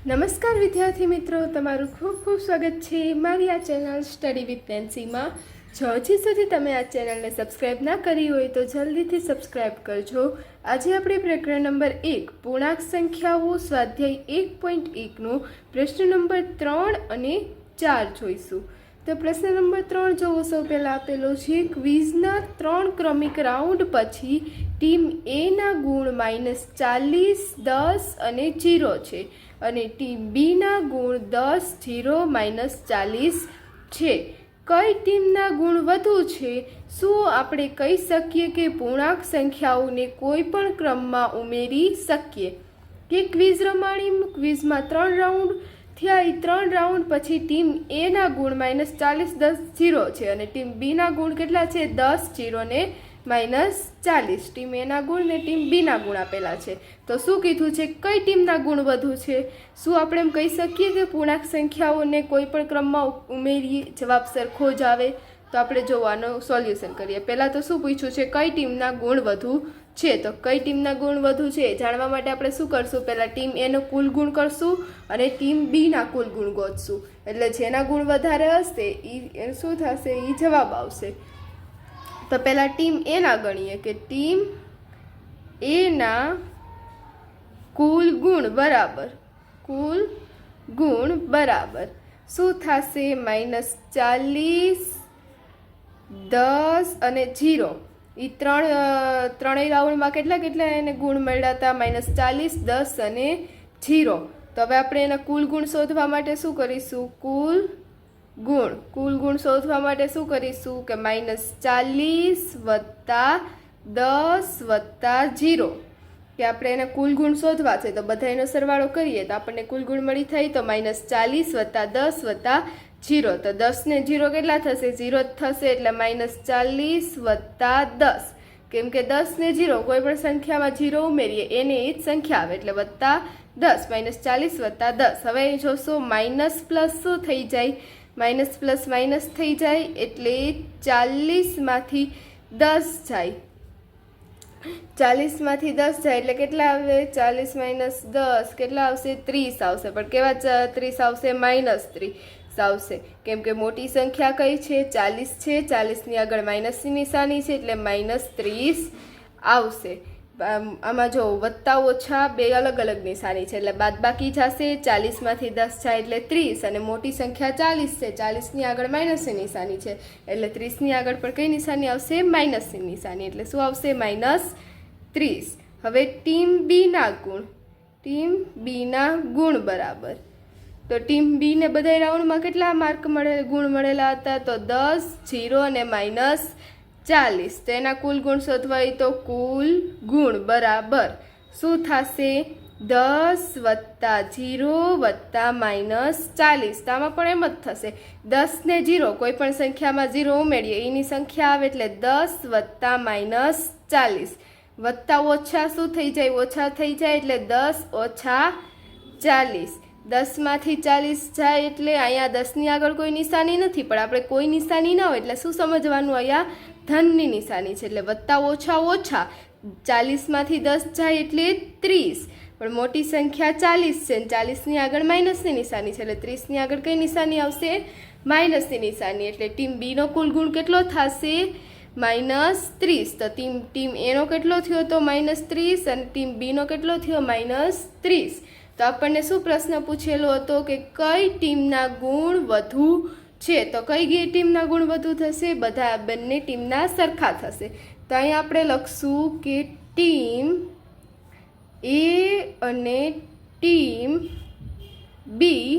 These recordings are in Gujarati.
નમસ્કાર વિદ્યાર્થી મિત્રો, તમારું ખૂબ ખૂબ સ્વાગત છે મારી આ ચેનલ સ્ટડી વિથ નેન્સીમાં. જો હજી સુધી તમે આ ચેનલને સબસ્ક્રાઈબ ના કરી હોય તો જલ્દીથી સબસ્ક્રાઈબ કરજો. આજે આપણે પ્રકરણ નંબર 1 પૂર્ણાંક સંખ્યાઓ સ્વાધ્યાય 1.1નો પ્રશ્ન નંબર 3 અને 4 જોઈશું. તો પ્રશ્ન નંબર 3 જોવો. સૌ પહેલાં આપેલો છે, ક્વિઝના 3 ક્રમિક રાઉન્ડ પછી ટીમ એના ગુણ -40, 10 અને 0 છે અને ટીમ બીના ગુણ 10, 0, -40 છે. કઈ ટીમના ગુણ વધુ છે? શું આપણે કહી શકીએ કે પૂર્ણાંક સંખ્યાઓને કોઈ પણ ક્રમમાં ઉમેરી શકીએ? કે ક્વિઝ રમાણી, ક્વિઝમાં 3 રાઉન્ડ થયા. એ 3 રાઉન્ડ પછી ટીમ એના ગુણ -40, 10, 0 છે અને ટીમ બીના ગુણ કેટલા છે? 10, 0 ને -40. ટીમ એના ગુણ ને ટીમ બીના ગુણ આપેલા છે. તો શું કીધું છે? કઈ ટીમના ગુણ વધુ છે? શું આપણે એમ કહી શકીએ કે પૂર્ણાંક સંખ્યાઓને કોઈ પણ ક્રમમાં ઉમેરીએ જવાબ સરખો જ આવે? તો આપણે જોવાનું સોલ્યુશન કરીએ. પહેલાં તો શું પૂછ્યું છે? કઈ ટીમના ગુણ વધુ છે? તો કઈ ટીમના ગુણ વધુ છે એ જાણવા માટે આપણે શું કરશું? પહેલાં ટીમ એનો કુલ ગુણ કરશું અને ટીમ બીના કુલ ગુણ ગોતશું. એટલે જેના ગુણ વધારે હશે એ શું થશે? એ જવાબ આવશે. તો પહેલાં ટીમ એના ગણીએ કે ટીમ એના કુલ ગુણ બરાબર શું થશે? -40, 10 અને 0. એ ત્રણેય રાઉન્ડમાં કેટલા એને ગુણ મળ્યા હતા? -40, 10 અને 0. તો હવે આપણે એના કુલ ગુણ શોધવા માટે શું કરીશું? કુલ ગુણ શોધવા માટે શું કરીશું કે -40 + 10 + 0. કે આપણે એને કુલ ગુણ શોધવા છે તો બધાનો સરવાળો કરીએ તો આપણને કુલ ગુણ મળી થાય. તો -40 + 10 + 0. તો 10 ને 0 કેટલા થશે? 0 જ થશે. એટલે -40 + 10. કેમ કે 10 ને 0 કોઈ પણ સંખ્યામાં 0 ઉમેરીએ એને એ જ સંખ્યા આવે એટલે +10. -40 + 10. હવે અહીં જોશો માઇનસ પ્લસ શું થઈ જાય? માઇનસ પ્લસ માઇનસ થઈ જાય એટલે 40માંથી 10 જાય. 40માંથી 10 જાય એટલે કેટલા આવે? 40 - 10 કેટલા આવશે? 30 આવશે. પણ કેવા 30 આવશે? -30 આવશે. કેમ કે મોટી સંખ્યા કઈ છે? 40 છે. 40ની આગળ માઇનસની નિશાની છે એટલે -30 આવશે. આમાં જો વત્તા ઓછા બે અલગ અલગ નિશાની છે એટલે બાદબાકી જશે. 40માંથી 10 જાય એટલે 30 અને મોટી સંખ્યા 40 છે. 40ની આગળ માઇનસની નિશાની છે એટલે 30ની આગળ પણ કઈ નિશાની આવશે? માઇનસની નિશાની. એટલે શું આવશે? -30. હવે ટીમ બીના ગુણ બરાબર. તો ટીમ બીને બધા રાઉન્ડમાં કેટલા ગુણ મળેલા હતા? તો 10, 0 અને -40. તો એના કુલ ગુણ શોધવા હોય તો કુલ ગુણ બરાબર શું થશે? 10 + 0 + -40. તો આમાં પણ એમ જ થશે. 10 ને 0 કોઈ પણ સંખ્યામાં 0 ઉમેરીએ એની સંખ્યા આવે એટલે 10 + -40. વત્તા ઓછા શું થઈ જાય? ઓછા થઈ જાય એટલે 10 - 40. 10માંથી 40 જાય એટલે અહીંયા 10ની આગળ કોઈ નિશાની નથી પણ આપણે કોઈ નિશાની ના હોય એટલે શું સમજવાનું? અહીંયા ધનની નિશાની છે એટલે વત્તા ઓછા. 40માંથી 10 જાય એટલે 30. પણ મોટી સંખ્યા 40 છે. 40ની આગળ માઇનસની નિશાની છે એટલે 30ની આગળ કઈ નિશાની આવશે? માઇનસની નિશાની. એટલે ટીમ બીનો કુલ ગુણ કેટલો થશે? -30. તો ટીમ એનો કેટલો થયો? તો -30 અને ટીમ બીનો કેટલો થયો? -30. તો આપણને શું પ્રશ્ન પૂછેલો હતો કે કઈ ટીમના ગુણ વધુ છે? તો કઈ ટીમના ગુણ વધુ થશે? બંને ટીમના સરખા થશે. તો અહીં આપણે લખશું કે ટીમ એ અને ટીમ બી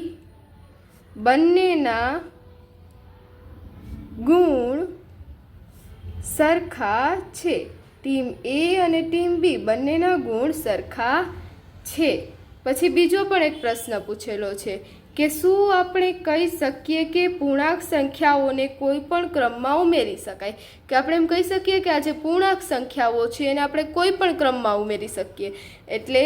બંનેના ગુણ સરખા છે. ટીમ એ અને ટીમ બી બંનેના ગુણ સરખા છે. પછી બીજો પણ એક પ્રશ્ન પૂછેલો છે કે શું આપણે કહી શકીએ કે પૂર્ણાંક સંખ્યાઓને કોઈ પણ ક્રમમાં ઉમેરી શકાય? કે આપણે એમ કહી શકીએ કે આ જે પૂર્ણાંક સંખ્યાઓ છે એને આપણે કોઈ પણ ક્રમમાં ઉમેરી શકીએ. એટલે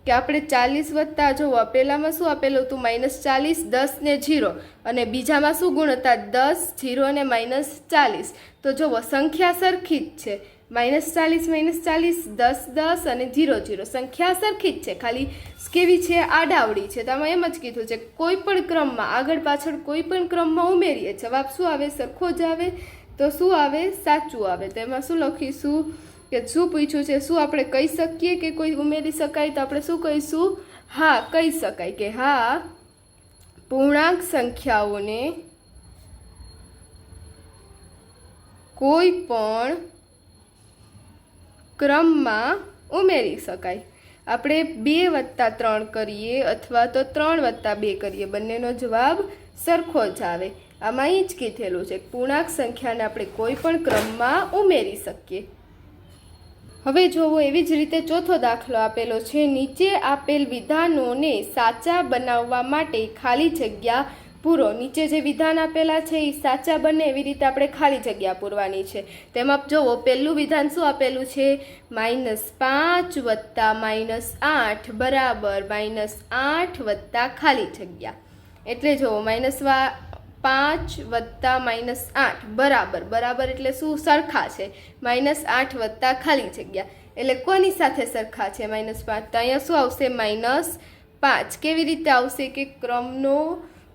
કે આપણે 40 વત્તા જોવો પહેલામાં શું આપેલું હતું? -40, 10 ને 0 અને બીજામાં શું ગુણ હતા? 10, 0 અને -40. તો જુઓ સંખ્યા સરખી જ છે -40 10 10 અને 0 0 સંખ્યા સરખી જ છે, ખાલી કેવી છે, આડાવડી છે. તો આમાં એમ જ કીધું છે કોઈ પણ ક્રમમાં આગળ પાછળ કોઈ પણ ક્રમમાં ઉમેરીએ, જવાબ શું આવે, સરખો જ આવે. તો શું આવે, સાચું આવે. તો એમાં શું લખીશું કે શું પૂછ્યું છે, શું આપણે કહી શકીએ કે કોઈ ઉમેરી શકાય? તો આપણે શું કહીશું, હા કહી શકાય કે હા પૂર્ણાંક સંખ્યાઓને કોઈ પણ ક્રમમાં ઉમેરી શકાય. આપણે 2 + 3 કરીએ અથવા તો 3 + 2 કરીએ, બંનેનો જવાબ સરખો જ આવે. આમાં એ જ કીધેલું છે પૂર્ણાંક સંખ્યાને આપણે કોઈ પણ ક્રમમાં ઉમેરી શકીએ. હવે જોવો, એવી જ રીતે ચોથો દાખલો આપેલો છે. નીચે આપેલ વિધાનોને સાચા બનાવવા માટે ખાલી જગ્યા પૂરો. નીચે જે વિધાન આપેલા છે એ સાચા બને એવી રીતે આપણે ખાલી જગ્યા પૂરવાની છે. તેમાં જોવો, પહેલું વિધાન શું આપેલું છે, -5 + -8 બરાબર -8 વત્તા ખાલી જગ્યા. એટલે જોવો, -5 વત્તા -8 બરાબર, બરાબર એટલે શું, સરખા છે. -8 વત્તા ખાલી જગ્યા એટલે કોની સાથે સરખા છે, -5. તો અહીંયા શું આવશે, -5. કેવી રીતે આવશે કે ક્રમનો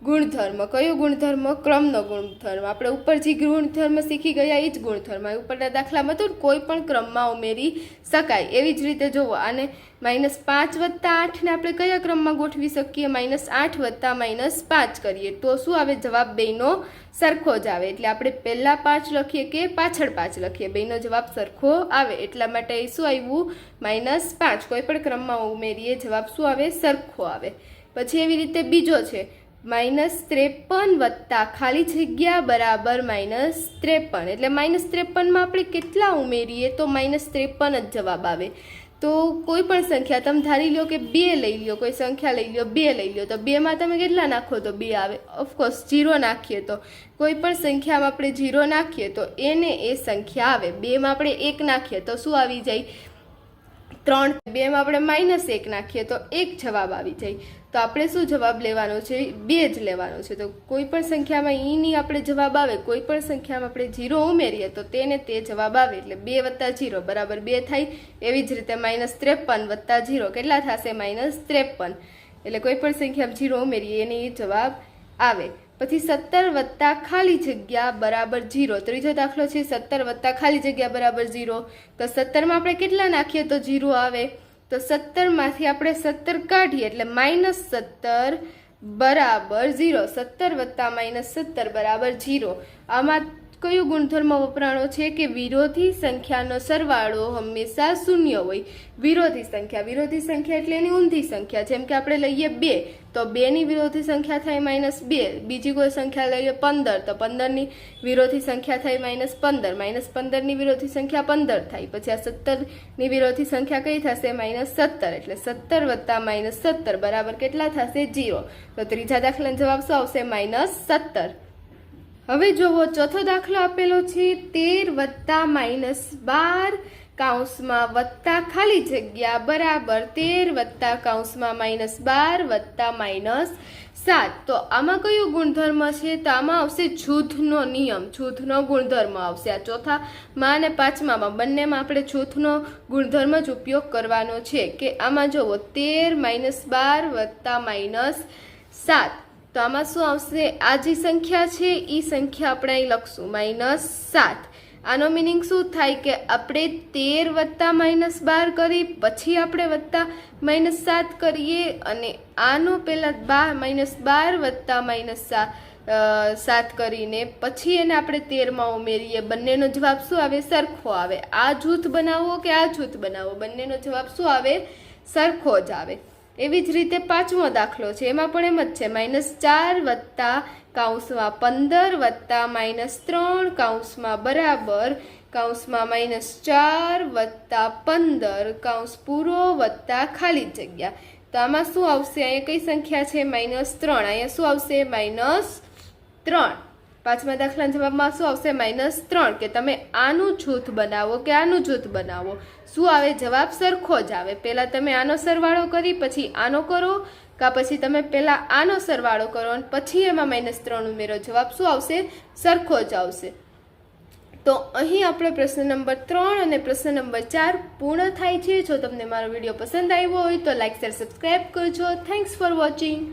ગુણધર્મ. કયો ગુણધર્મ, ક્રમનો ગુણધર્મ. આપણે ઉપર જે ગુણધર્મ શીખી ગયા એ જ ગુણધર્મ ઉપરના દાખલામાં તો કોઈ પણ ક્રમમાં ઉમેરી શકાય. એવી જ રીતે જોવો, આને -5 વત્તા 8 ને આપણે કયા ક્રમમાં ગોઠવી શકીએ, -8 વત્તા -5 કરીએ તો શું આવે, જવાબ બેયનો સરખો જ આવે. એટલે આપણે પહેલા 5 લખીએ કે પાછળ 5 લખીએ, બેયનો જવાબ સરખો આવે. એટલા માટે શું આવ્યું, -5. કોઈ પણ ક્રમમાં ઉમેરીએ જવાબ શું આવે, સરખો આવે. પછી એવી રીતે બીજો છે, -53 વત્તા ખાલી જગ્યા બરાબર -53. એટલે -53માં આપણે કેટલા ઉમેરીએ તો -53 જ જવાબ આવે. તો કોઈ પણ સંખ્યા તમે ધારી લો કે 2 લઈ લો, કોઈ સંખ્યા લઈ લો 2 લઈ લો, તો 2માં તમે કેટલા નાખો તો 2 આવે. ઓફકોર્સ 0 નાખીએ તો, કોઈ પણ સંખ્યામાં આપણે 0 નાખીએ તો એને એ સંખ્યા આવે. 2માં આપણે 1 નાખીએ તો શું આવી જાય, 3. 2માં આપણે -1 નાખીએ તો 1 જવાબ આવી જાય. તો આપણે શું જવાબ લેવાનો છે, 2 જ લેવાનો છે. તો કોઈ પણ સંખ્યામાં ઈની આપણે જવાબ આવે, કોઈ પણ સંખ્યામાં આપણે 0 ઉમેરીએ તો તેને તે જવાબ આવે. એટલે 2 + 0 બરાબર 2 થાય. એવી જ રીતે -53 વત્તા 0 કેટલા થશે, -53. એટલે કોઈ પણ સંખ્યામાં 0 ઉમેરીએ એને એ જવાબ આવે. પછી 17 વત્તા ખાલી જગ્યા બરાબર 0. ત્રીજો દાખલો છે, 17 વત્તા ખાલી જગ્યા બરાબર 0. તો 17માં આપણે કેટલા નાખીએ તો 0 આવે. તો 17માંથી આપણે 17 કાઢીએ એટલે -17 બરાબર 0. 17 વત્તા -17 બરાબર 0. આમાં કયો ગુણધર્મ વપરાણો છે કે વિરોધી સંખ્યાનો સરવાળો હંમેશા શૂન્ય હોય. વિરોધી સંખ્યા એટલે એની ઊંધી સંખ્યા. જેમ કે આપણે લઈએ 2 તો 2ની વિરોધી સંખ્યા થાય -2. બીજી કોઈ સંખ્યા લઈએ 15 તો 15ની વિરોધી સંખ્યા થાય -15. -15ની વિરોધી સંખ્યા 15 થાય. પછી આ 17ની વિરોધી સંખ્યા કઈ થશે, -17. એટલે 17 વત્તા -17 બરાબર કેટલા થશે, 0. તો ત્રીજા દાખલાનો જવાબ શું આવશે, -17. હવે જોવો, ચોથો દાખલો આપેલો છે, 13 વત્તા -12 કૌંસમાં વત્તા ખાલી જગ્યા બરાબર 13 વત્તા કૌંસમાં -12 વત્તા -7. તો આમાં કયો ગુણધર્મ છે, તો આમાં આવશે જૂથનો નિયમ, જૂથનો ગુણધર્મ આવશે. આ ચોથામાં અને પાંચમામાં બંનેમાં આપણે જૂથનો ગુણધર્મ જ ઉપયોગ કરવાનો છે. કે આમાં જોવો, 13 -12 વત્તા -7. તો આમાં શું આવશે, આ જે સંખ્યા છે એ સંખ્યા આપણે અહીં લખશું -7. આનો મિનિંગ શું થાય કે આપણે 13 વત્તા -12 કરી પછી આપણે વત્તા -7 કરીએ અને આનો પહેલાં -12 વત્તા -7 કરીને પછી એને આપણે 13માં ઉમેરીએ. બંનેનો જવાબ શું આવે, સરખો આવે. આ જૂથ બનાવો કે આ જૂથ બનાવો, બંનેનો જવાબ શું આવે, સરખો જ આવે. એવી જ રીતે પાંચમો દાખલો છે, એમાં પણ એમ જ છે, -4 વત્તા કૌંસમાં 15 વત્તા -3 કૌંસમાં બરાબર કૌંસમાં -4 વત્તા 15 કૌંસ પૂરો વત્તા ખાલી જગ્યા. તો આમાં શું આવશે, અહીંયા કઈ સંખ્યા છે, -3. અહીંયા શું આવશે, -3. પાંચમા દાખલાના જવાબમાં શું આવશે, -3. કે તમે આનું જૂથ બનાવો કે આનું જૂથ બનાવો, શું આવે, જવાબ સરખો જ આવે. પહેલાં તમે આનો સરવાળો કરી પછી આનો કરો, કાં પછી તમે પહેલાં આનો સરવાળો કરો અને પછી એમાં -3 ઉમેરો, જવાબ શું આવશે, સરખો જ આવશે. તો અહીં આપણે પ્રશ્ન નંબર 3 અને પ્રશ્ન નંબર 4 પૂર્ણ થાય છે. જો તમને મારો વિડીયો પસંદ આવ્યો હોય તો લાઈક શેર સબસ્ક્રાઈબ કરજો. Thanks for watching.